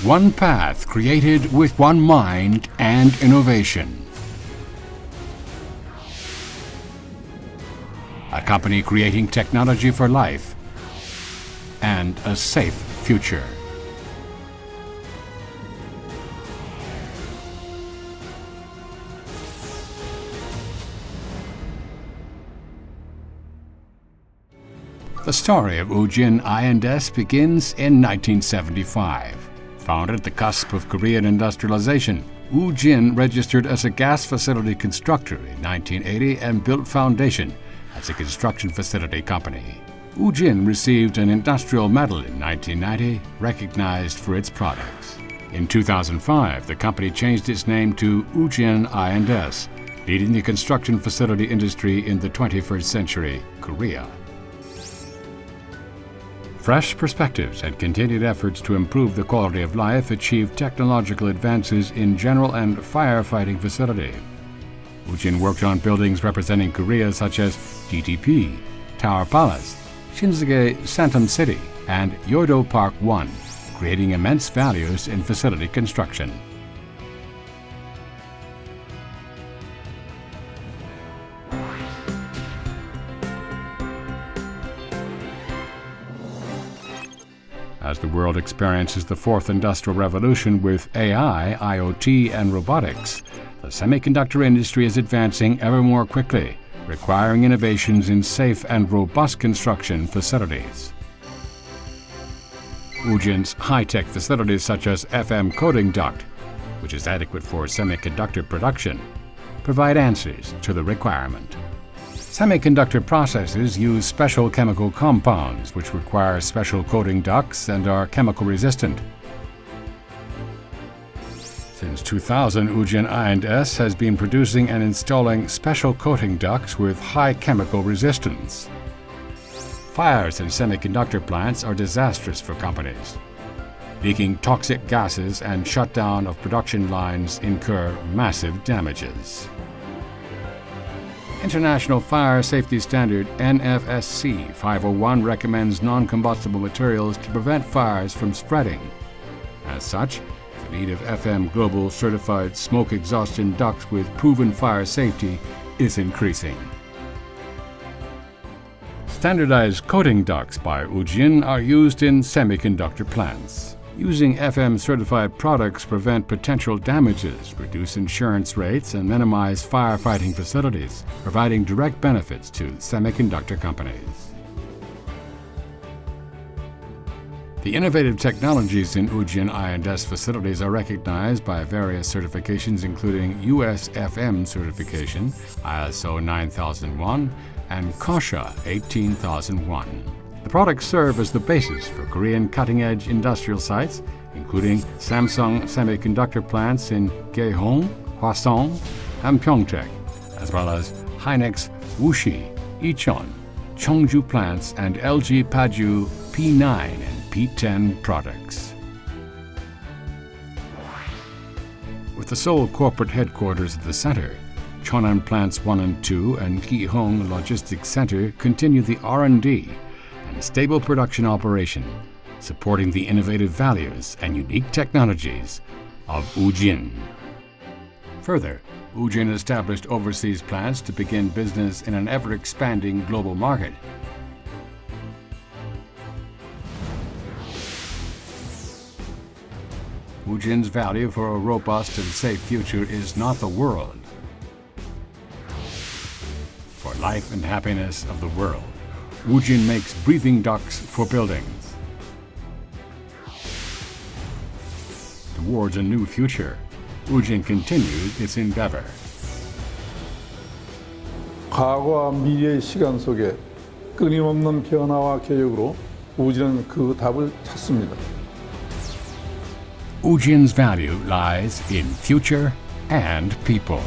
One path created with one mind and innovation. A company creating technology for life and a safe future. The story of U진아이엔에스 begins in 1975. Founded at the cusp of Korean industrialization, Ujin registered as a gas facility constructor in 1980 and built foundation as a construction facility company. Ujin received an industrial medal in 1990, recognized for its products. In 2005, the company changed its name to U진아이엔에스, leading the construction facility industry in the 21st century, Korea. Fresh perspectives and continued efforts to improve the quality of life achieved technological advances in general and firefighting facility. Ujin worked on buildings representing Korea such as DTP, Tower Palace, Shinsegae Santam City, and Yodo Park 1, creating immense values in facility construction. As the world experiences the fourth industrial revolution with AI, IoT, and robotics, the semiconductor industry is advancing ever more quickly, requiring innovations in safe and robust construction facilities. Ujin's high-tech facilities such as FM coating duct, which is adequate for semiconductor production, provide answers to the requirement. Semiconductor processes use special chemical compounds which require special coating ducts and are chemical resistant. Since 2000, U진아이엔에스 has been producing and installing special coating ducts with high chemical resistance. Fires in semiconductor plants are disastrous for companies. Leaking toxic gases and shutdown of production lines incur massive damages. International Fire Safety Standard NFSC 501 recommends non-combustible materials to prevent fires from spreading. As such, the need of FM Global certified smoke exhaustion ducts with proven fire safety is increasing. Standardized coating ducts by Ujin are used in semiconductor plants. Using FM-certified products prevent potential damages, reduce insurance rates, and minimize firefighting facilities, providing direct benefits to semiconductor companies. The innovative technologies in U진아이엔에스 facilities are recognized by various certifications including US FM certification, ISO 9001, and KOSHA 18001. The products serve as the basis for Korean cutting-edge industrial sites, including Samsung semiconductor plants in Gyeong, Hwaseong, and Pyeongtaek, as well as Hynix, Wuxi, Icheon, Cheongju plants, and LG Paju P9 and P10 products. With the sole corporate headquarters at the center, Cheonan Plants 1 and 2 and Gihong Logistics Center continue the R&D and a stable production operation, supporting the innovative values and unique technologies of Ujin. Further, Ujin established overseas plants to begin business in an ever-expanding global market. Ujin's value for a robust and safe future is not the world, for life and happiness of the world. Ujin makes breathing ducts for buildings. Towards a new future, Ujin continues its endeavor. 과거와 미래의 시간 속에 끊임없는 변화와 개혁으로 우진은 그 답을 찾습니다. Ujin's value lies in future and people.